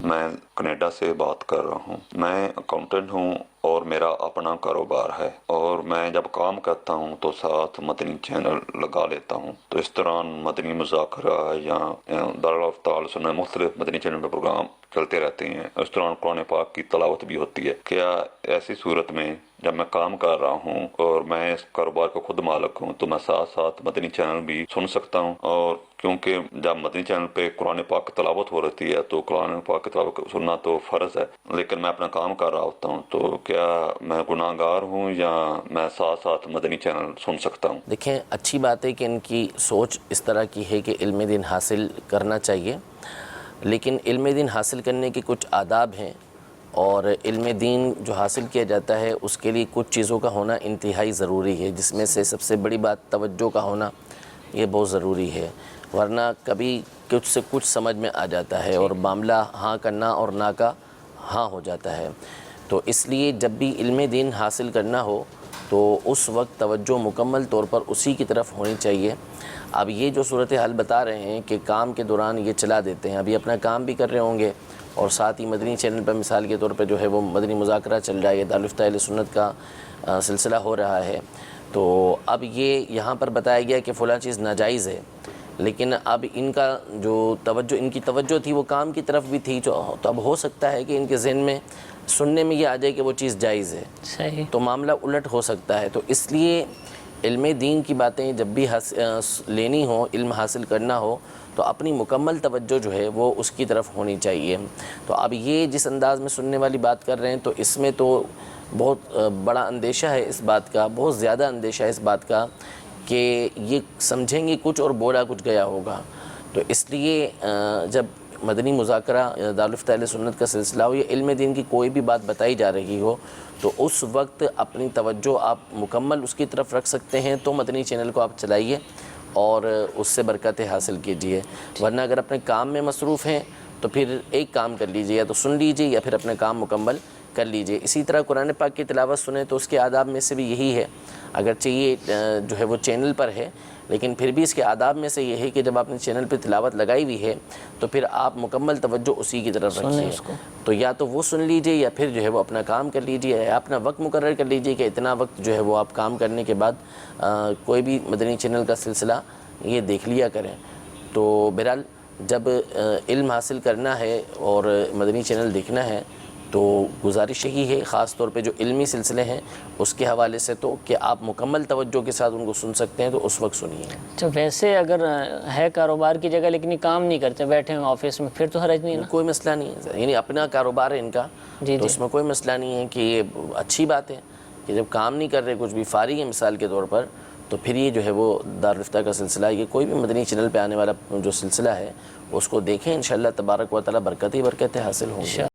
میں کینیڈا سے بات کر رہا ہوں۔ میں اکاؤنٹنٹ ہوں اور میرا اپنا کاروبار ہے، اور میں جب کام کرتا ہوں تو ساتھ مدنی چینل لگا لیتا ہوں۔ تو اس دوران مدنی مذاکرہ یا دارالافتا سنت مختلف مدنی چینل پر پروگرام چلتے رہتے ہیں۔ اس دوران قرآن پاک کی تلاوت بھی ہوتی ہے۔ کیا ایسی صورت میں جب میں کام کر رہا ہوں اور میں اس کاروبار کا خود مالک ہوں تو میں ساتھ ساتھ مدنی چینل بھی سن سکتا ہوں؟ اور کیونکہ جب مدنی چینل پہ قرآن پاک کی تلاوت ہو رہی ہے تو قرآن پاک کی تلاوت سننا تو فرض ہے، لیکن میں اپنا کام کر رہا ہوتا ہوں، تو کیا میں گناہ گار ہوں یا میں ساتھ ساتھ مدنی چینل سن سکتا ہوں؟ دیکھیں، اچھی بات ہے کہ ان کی سوچ اس طرح کی ہے کہ علم دین حاصل کرنا چاہیے، لیکن علم دین حاصل کرنے کے کچھ آداب ہیں، اور علم دین جو حاصل کیا جاتا ہے اس کے لیے کچھ چیزوں کا ہونا انتہائی ضروری ہے، جس میں سے سب سے بڑی بات توجہ کا ہونا یہ بہت ضروری ہے، ورنہ کبھی کچھ سے کچھ سمجھ میں آ جاتا ہے اور معاملہ ہاں کا نہ اور نہ کا ہاں ہو جاتا ہے۔ تو اس لیے جب بھی علم دین حاصل کرنا ہو تو اس وقت توجہ مکمل طور پر اسی کی طرف ہونی چاہیے۔ اب یہ جو صورتحال بتا رہے ہیں کہ کام کے دوران یہ چلا دیتے ہیں، ابھی اپنا کام بھی کر رہے ہوں گے اور ساتھ ہی مدنی چینل پر مثال کے طور پہ جو ہے وہ مدنی مذاکرہ چل رہا ہے، دارالفتہ اہل سنت کا سلسلہ ہو رہا ہے، تو اب یہ یہاں پر بتایا گیا کہ فلاں چیز ناجائز ہے، لیکن اب ان کا جو توجہ، ان کی توجہ تھی وہ کام کی طرف بھی تھی، تو اب ہو سکتا ہے کہ ان کے ذہن میں سننے میں یہ آ جائے کہ وہ چیز جائز ہے، صحیح، تو معاملہ الٹ ہو سکتا ہے۔ تو اس لیے علم دین کی باتیں جب بھی لینی ہو، علم حاصل کرنا ہو، تو اپنی مکمل توجہ جو ہے وہ اس کی طرف ہونی چاہیے۔ تو اب یہ جس انداز میں سننے والی بات کر رہے ہیں تو اس میں تو بہت بڑا اندیشہ ہے اس بات کا، بہت زیادہ اندیشہ ہے اس بات کا کہ یہ سمجھیں گے کچھ اور بولا کچھ گیا ہوگا۔ تو اس لیے جب مدنی مذاکرہ دارالفتہ اہل سنت کا سلسلہ ہو یا علم دین کی کوئی بھی بات بتائی جا رہی ہو تو اس وقت اپنی توجہ آپ مکمل اس کی طرف رکھ سکتے ہیں، تو مدنی چینل کو آپ چلائیے اور اس سے برکتیں حاصل کیجیے، ورنہ اگر اپنے کام میں مصروف ہیں تو پھر ایک کام کر لیجیے، یا تو سن لیجیے یا پھر اپنا کام مکمل کر لیجیے۔ اسی طرح قرآن پاک کی تلاوت سنیں تو اس کے آداب میں سے بھی یہی ہے، اگرچہ یہ جو ہے وہ چینل پر ہے لیکن پھر بھی اس کے آداب میں سے یہ ہے کہ جب آپ نے چینل پہ تلاوت لگائی ہوئی ہے تو پھر آپ مکمل توجہ اسی کی طرف رکھیے، تو یا تو وہ سن لیجیے یا پھر جو ہے وہ اپنا کام کر لیجیے، یا اپنا وقت مقرر کر لیجیے کہ اتنا وقت جو ہے وہ آپ کام کرنے کے بعد کوئی بھی مدنی چینل کا سلسلہ یہ دیکھ لیا کریں۔ تو بہرحال جب علم حاصل کرنا ہے اور مدنی چینل دیکھنا ہے تو گزارش یہی ہے، خاص طور پہ جو علمی سلسلے ہیں اس کے حوالے سے، تو کہ آپ مکمل توجہ کے ساتھ ان کو سن سکتے ہیں تو اس وقت سنیے۔ تو ویسے اگر ہے کاروبار کی جگہ لیکن یہ کام نہیں کرتے، بیٹھے ہیں آفس میں، پھر تو حرج نہیں ہے نا؟ کوئی مسئلہ نہیں ہے، یعنی اپنا کاروبار ہے ان کا، تو اس میں کوئی مسئلہ نہیں ہے کہ یہ اچھی بات ہے کہ جب کام نہیں کر رہے، کچھ بھی فارغ ہے مثال کے طور پر، تو پھر یہ جو ہے وہ دارالفتہ کا سلسلہ، یہ کوئی بھی مدنی چینل پہ آنے والا جو سلسلہ ہے اس کو دیکھیں، انشاءاللہ تبارک و تعالی برکت ہی برکتیں حاصل ہوں گی۔